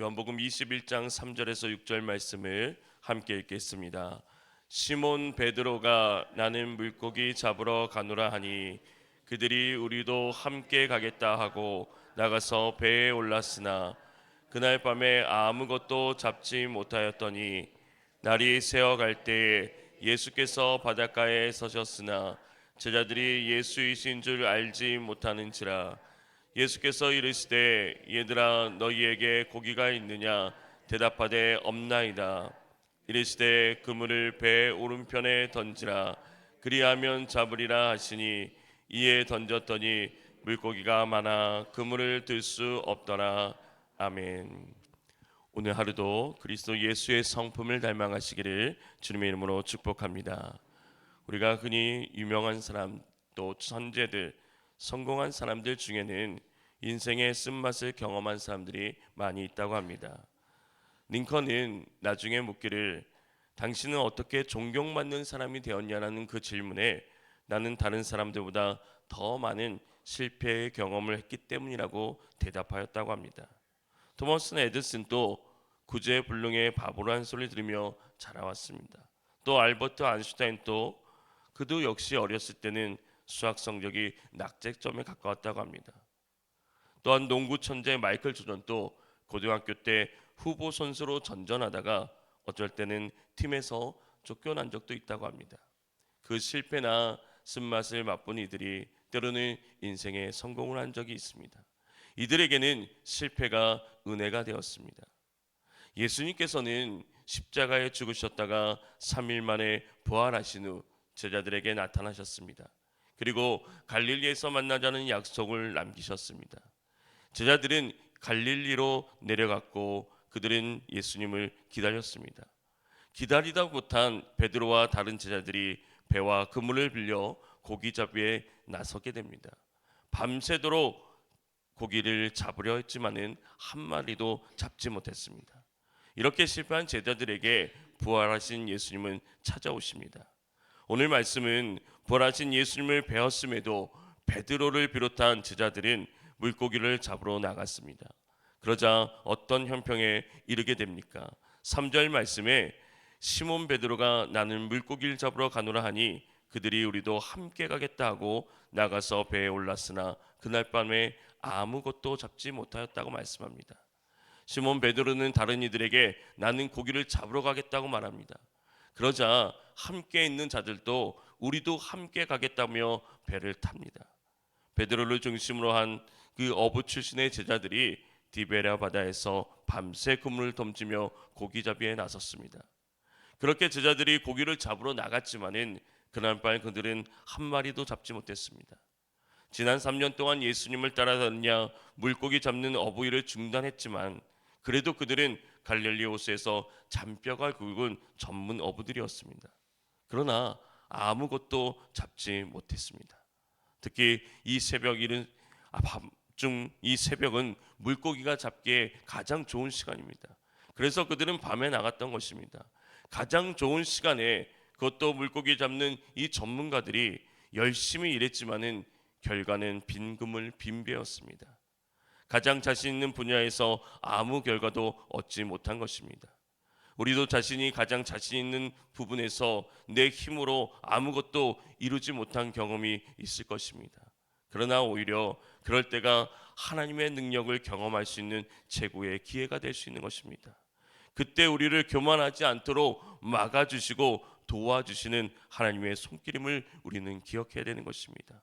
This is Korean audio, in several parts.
요한복음 21장 3절에서 6절 말씀을 함께 읽겠습니다. 시몬 베드로가 나는 물고기 잡으러 가노라 하니 그들이 우리도 함께 가겠다 하고 나가서 배에 올랐으나 그날 밤에 아무것도 잡지 못하였더니 날이 새어갈 때에 예수께서 바닷가에 서셨으나 제자들이 예수이신 줄 알지 못하는지라. 예수께서 이르시되 얘들아 너희에게 고기가 있느냐 대답하되 없나이다. 이르시되 그물을 배 오른편에 던지라 그리하면 잡으리라 하시니 이에 던졌더니 물고기가 많아 그물을 들 수 없더라. 아멘. 오늘 하루도 그리스도 예수의 성품을 닮아가시기를 주님의 이름으로 축복합니다. 우리가 흔히 유명한 사람 또 천재들 성공한 사람들 중에는 인생의 쓴맛을 경험한 사람들이 많이 있다고 합니다. 링컨은 나중에 묻기를 당신은 어떻게 존경받는 사람이 되었냐라는 그 질문에 나는 다른 사람들보다 더 많은 실패의 경험을 했기 때문이라고 대답하였다고 합니다. 토머스 에디슨도 구제불능의 바보라는 소리를 들으며 자라왔습니다. 또 알버트 아인슈타인도 그도 역시 어렸을 때는 수학 성적이 낙제점에 가까웠다고 합니다. 또한 농구 천재 마이클 조던도 고등학교 때 후보 선수로 전전하다가 어쩔 때는 팀에서 쫓겨난 적도 있다고 합니다. 그 실패나 쓴맛을 맛본 이들이 때로는 인생에 성공을 한 적이 있습니다. 이들에게는 실패가 은혜가 되었습니다. 예수님께서는 십자가에 죽으셨다가 3일 만에 부활하신 후 제자들에게 나타나셨습니다. 그리고 갈릴리에서 만나자는 약속을 남기셨습니다. 제자들은 갈릴리로 내려갔고 그들은 예수님을 기다렸습니다. 기다리다 못한 베드로와 다른 제자들이 배와 그물을 빌려 고기 잡기에 나서게 됩니다. 밤새도록 고기를 잡으려 했지만은 한 마리도 잡지 못했습니다. 이렇게 실패한 제자들에게 부활하신 예수님은 찾아오십니다. 오늘 말씀은 부활하신 예수님을 배웠음에도 베드로를 비롯한 제자들은 물고기를 잡으러 나갔습니다. 그러자 어떤 형평에 이르게 됩니까? 3절 말씀에 시몬 베드로가 나는 물고기를 잡으러 가노라 하니 그들이 우리도 함께 가겠다 하고 나가서 배에 올랐으나 그날 밤에 아무것도 잡지 못하였다고 말씀합니다. 시몬 베드로는 다른 이들에게 나는 고기를 잡으러 가겠다고 말합니다. 그러자 함께 있는 자들도 우리도 함께 가겠다며 배를 탑니다. 베드로를 중심으로 한 그 어부 출신의 제자들이 디베랴 바다에서 밤새 그물을 던지며 고기잡이에 나섰습니다. 그렇게 제자들이 고기를 잡으러 나갔지만은 그날 밤 그들은 한 마리도 잡지 못했습니다. 지난 3년 동안 예수님을 따라다니냐 물고기 잡는 어부 일을 중단했지만 그래도 그들은 갈릴리 호수에서 잔뼈가 굵은 전문 어부들이었습니다. 그러나 아무것도 잡지 못했습니다. 특히 이 밤중 이 새벽은 물고기가 잡기에 가장 좋은 시간입니다. 그래서 그들은 밤에 나갔던 것입니다. 가장 좋은 시간에 그것도 물고기 잡는 이 전문가들이 열심히 일했지만은 결과는 빈 그물 빈 배였습니다. 가장 자신 있는 분야에서 아무 결과도 얻지 못한 것입니다. 우리도 자신이 가장 자신 있는 부분에서 내 힘으로 아무것도 이루지 못한 경험이 있을 것입니다. 그러나 오히려 그럴 때가 하나님의 능력을 경험할 수 있는 최고의 기회가 될 수 있는 것입니다. 그때 우리를 교만하지 않도록 막아주시고 도와주시는 하나님의 손길임을 우리는 기억해야 되는 것입니다.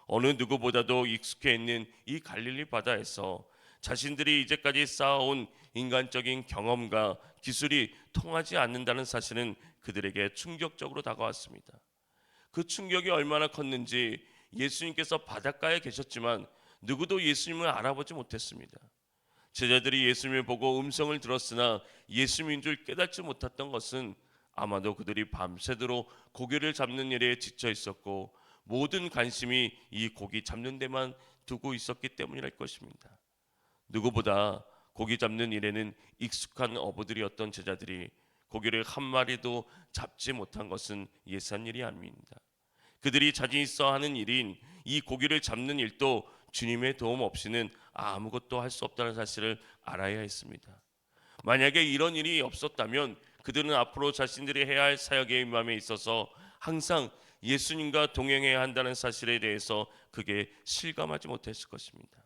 어느 누구보다도 익숙해 있는 이 갈릴리 바다에서 자신들이 이제까지 쌓아온 인간적인 경험과 기술이 통하지 않는다는 사실은 그들에게 충격적으로 다가왔습니다. 그 충격이 얼마나 컸는지 예수님께서 바닷가에 계셨지만 누구도 예수님을 알아보지 못했습니다. 제자들이 예수님을 보고 음성을 들었으나 예수님인 줄 깨닫지 못했던 것은 아마도 그들이 밤새도록 고기를 잡는 일에 지쳐 있었고 모든 관심이 이 고기 잡는 데만 두고 있었기 때문이랄 것입니다. 누구보다 고기 잡는 일에는 익숙한 어부들이었던 제자들이 고기를 한 마리도 잡지 못한 것은 예사한 일이 아닙니다. 그들이 자신 있어 하는 일인 이 고기를 잡는 일도 주님의 도움 없이는 아무것도 할 수 없다는 사실을 알아야 했습니다. 만약에 이런 일이 없었다면 그들은 앞으로 자신들이 해야 할 사역의 임함에 있어서 항상 예수님과 동행해야 한다는 사실에 대해서 그게 실감하지 못했을 것입니다.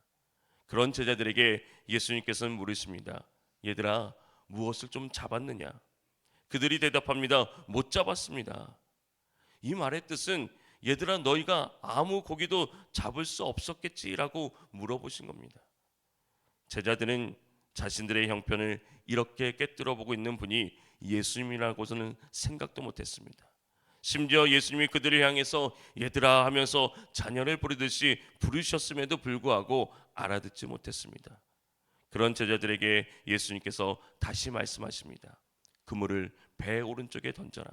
그런 제자들에게 예수님께서는 물으십니다. 얘들아, 무엇을 좀 잡았느냐? 그들이 대답합니다. 못 잡았습니다. 이 말의 뜻은 얘들아, 너희가 아무 고기도 잡을 수 없었겠지라고 물어보신 겁니다. 제자들은 자신들의 형편을 이렇게 꿰뚫어 보고 있는 분이 예수님이라고서는 생각도 못했습니다. 심지어 예수님이 그들을 향해서 얘들아 하면서 자녀를 부르듯이 부르셨음에도 불구하고 알아듣지 못했습니다. 그런 제자들에게 예수님께서 다시 말씀하십니다. 그물을 배 오른쪽에 던져라.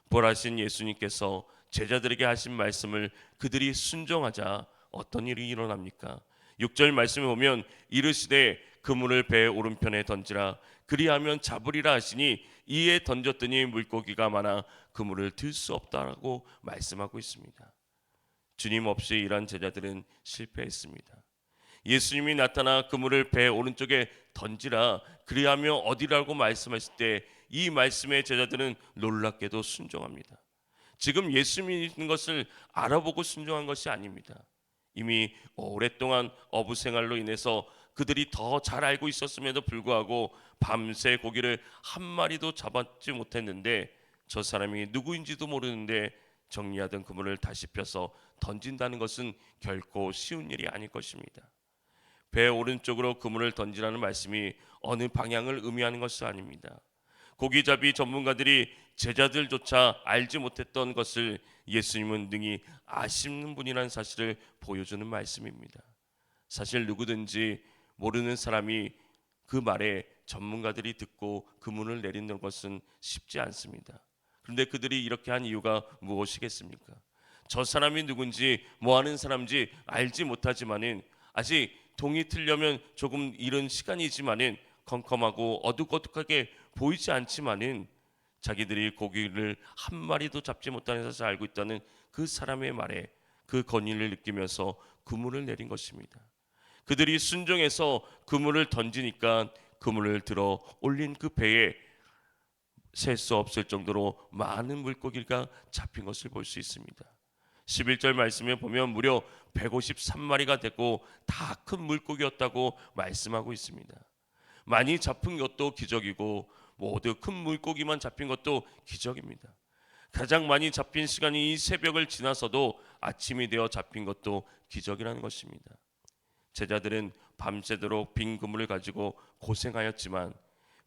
부활하신 예수님께서 제자들에게 하신 말씀을 그들이 순종하자 어떤 일이 일어납니까? 6절 말씀에 보면 이르시되 그물을 배 오른편에 던지라 그리하면 잡으리라 하시니 이에 던졌더니 물고기가 많아 그물을 들 수 없다라고 말씀하고 있습니다. 주님 없이 일한 제자들은 실패했습니다. 예수님이 나타나 그물을 배 오른쪽에 던지라 그리하며 어디라고 말씀하실 때 이 말씀에 제자들은 놀랍게도 순종합니다. 지금 예수님이 있는 것을 알아보고 순종한 것이 아닙니다. 이미 오랫동안 어부 생활로 인해서 그들이 더 잘 알고 있었음에도 불구하고 밤새 고기를 한 마리도 잡았지 못했는데 저 사람이 누구인지도 모르는데 정리하던 그물을 다시 펴서 던진다는 것은 결코 쉬운 일이 아닐 것입니다. 배 오른쪽으로 그물을 던지라는 말씀이 어느 방향을 의미하는 것이 아닙니다. 고기잡이 전문가들이 제자들조차 알지 못했던 것을 예수님은 능히 아시는 분이라는 사실을 보여주는 말씀입니다. 사실 누구든지 모르는 사람이 그 말에 전문가들이 듣고 그물을 내리는 것은 쉽지 않습니다. 그런데 그들이 이렇게 한 이유가 무엇이겠습니까? 저 사람이 누군지 뭐 하는 사람인지 알지 못하지만은 아직 동이 트려면 조금 이른 시간이지만은 컴컴하고 어둑어둑하게 보이지 않지만은 자기들이 고기를 한 마리도 잡지 못하는 것을 알고 있다는 그 사람의 말에 그 권위를 느끼면서 그물을 내린 것입니다. 그들이 순종해서 그물을 던지니까 그물을 들어 올린 그 배에 셀 수 없을 정도로 많은 물고기가 잡힌 것을 볼 수 있습니다. 11절 말씀에 보면 무려 153마리가 되고 다 큰 물고기였다고 말씀하고 있습니다. 많이 잡힌 것도 기적이고 모두 큰 물고기만 잡힌 것도 기적입니다. 가장 많이 잡힌 시간이 이 새벽을 지나서도 아침이 되어 잡힌 것도 기적이라는 것입니다. 제자들은 밤새도록 빈 그물을 가지고 고생하였지만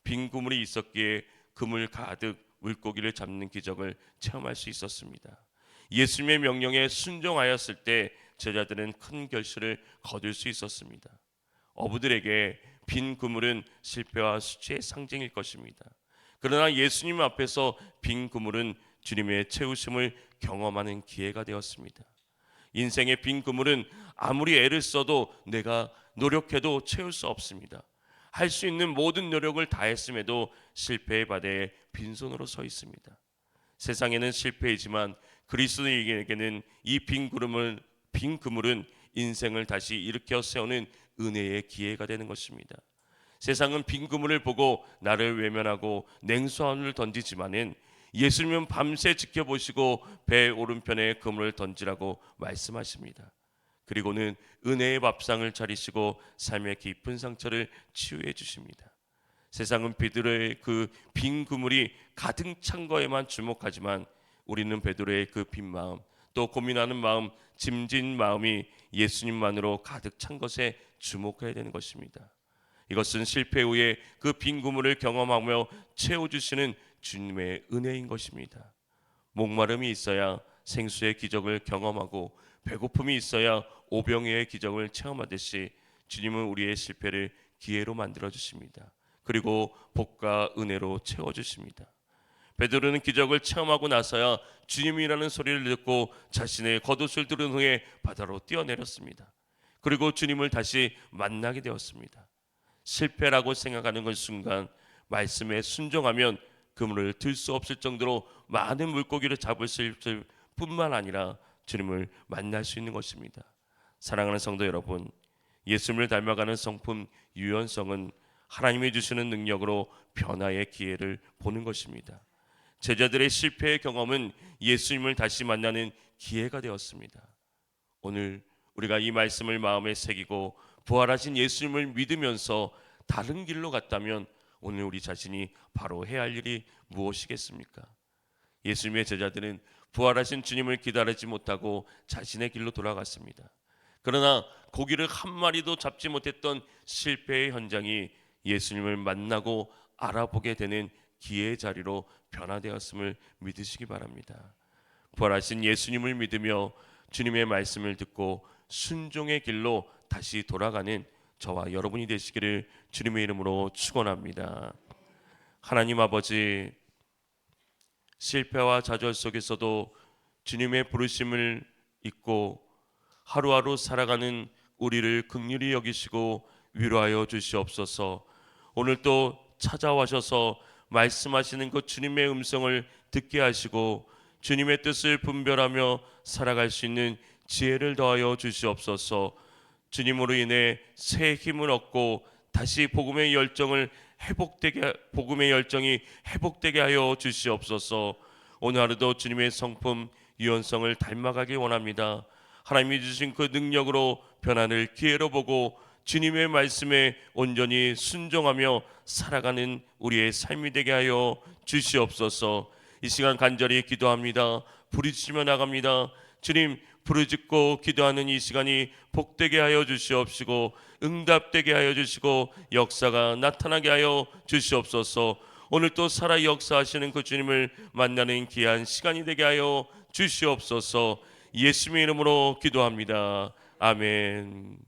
빈 그물이 있었기에 그물 가득 물고기를 잡는 기적을 체험할 수 있었습니다. 예수님의 명령에 순종하였을 때 제자들은 큰 결실을 거둘 수 있었습니다. 어부들에게 빈 그물은 실패와 수치의 상징일 것입니다. 그러나 예수님 앞에서 빈 그물은 주님의 채우심을 경험하는 기회가 되었습니다. 인생의 빈 그물은 아무리 애를 써도 내가 노력해도 채울 수 없습니다. 할 수 있는 모든 노력을 다했음에도 실패의 바다에 빈손으로 서 있습니다. 세상에는 실패이지만 그리스도인에게는 이 빈 그물은 인생을 다시 일으켜 세우는 은혜의 기회가 되는 것입니다. 세상은 빈 그물을 보고 나를 외면하고 냉소한을 던지지만은 예수님은 밤새 지켜보시고 배 오른편에 그물을 던지라고 말씀하십니다. 그리고는 은혜의 밥상을 차리시고 삶의 깊은 상처를 치유해 주십니다. 세상은 베드로의 그 빈 그물이 가득 찬 거에만 주목하지만 우리는 베드로의 그 빈 마음, 또 고민하는 마음, 짐진 마음이 예수님만으로 가득 찬 것에 주목해야 되는 것입니다. 이것은 실패 후에 그 빈 그물을 경험하며 채워주시는 주님의 은혜인 것입니다. 목마름이 있어야 생수의 기적을 경험하고 배고픔이 있어야 오병이의 기적을 체험하듯이 주님은 우리의 실패를 기회로 만들어 주십니다. 그리고 복과 은혜로 채워주십니다. 베드로는 기적을 체험하고 나서야 주님이라는 소리를 듣고 자신의 겉옷을 두른 후에 바다로 뛰어내렸습니다. 그리고 주님을 다시 만나게 되었습니다. 실패라고 생각하는 그 순간 말씀에 순종하면 그물을 들 수 없을 정도로 많은 물고기를 잡을 수 있을 뿐만 아니라 주님을 만날 수 있는 것입니다. 사랑하는 성도 여러분, 예수님을 닮아가는 성품 유연성은 하나님이 주시는 능력으로 변화의 기회를 보는 것입니다. 제자들의 실패의 경험은 예수님을 다시 만나는 기회가 되었습니다. 오늘 우리가 이 말씀을 마음에 새기고 부활하신 예수님을 믿으면서 다른 길로 갔다면 오늘 우리 자신이 바로 해야 할 일이 무엇이겠습니까? 예수님의 제자들은 부활하신 주님을 기다리지 못하고 자신의 길로 돌아갔습니다. 그러나 고기를 한 마리도 잡지 못했던 실패의 현장이 예수님을 만나고 알아보게 되는 기회의 자리로 변화되었음을 믿으시기 바랍니다. 부활하신 예수님을 믿으며 주님의 말씀을 듣고 순종의 길로 다시 돌아가는 저와 여러분이 되시기를 주님의 이름으로 축원합니다. 하나님 아버지, 실패와 좌절 속에서도 주님의 부르심을 잊고 하루하루 살아가는 우리를 긍휼히 여기시고 위로하여 주시옵소서. 오늘 또 찾아와셔서 말씀하시는 그 주님의 음성을 듣게 하시고 주님의 뜻을 분별하며 살아갈 수 있는 지혜를 더하여 주시옵소서. 주님으로 인해 새 힘을 얻고 다시 복음의 열정이 회복되게 하여 주시옵소서. 오늘 하루도 주님의 성품 유연성을 닮아가기 원합니다. 하나님이 주신 그 능력으로 변화를 기회로 보고 주님의 말씀에 온전히 순종하며 살아가는 우리의 삶이 되게 하여 주시옵소서. 이 시간 간절히 기도합니다. 부르짖으며 나갑니다. 주님, 부르짖고 기도하는 이 시간이 복되게 하여 주시옵시고 응답되게 하여 주시고 역사가 나타나게 하여 주시옵소서. 오늘 또 살아 역사하시는 그 주님을 만나는 귀한 시간이 되게 하여 주시옵소서. 예수님의 이름으로 기도합니다. 아멘.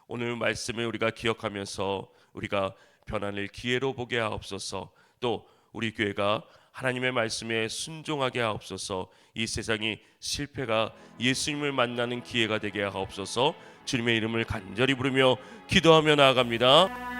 오늘 말씀을 우리가 기억하면서 우리가 변화를 기회로 보게 하옵소서. 또 우리 교회가 하나님의 말씀에 순종하게 하옵소서. 이 세상이 실패가 예수님을 만나는 기회가 되게 하옵소서. 주님의 이름을 간절히 부르며 기도하며 나아갑니다.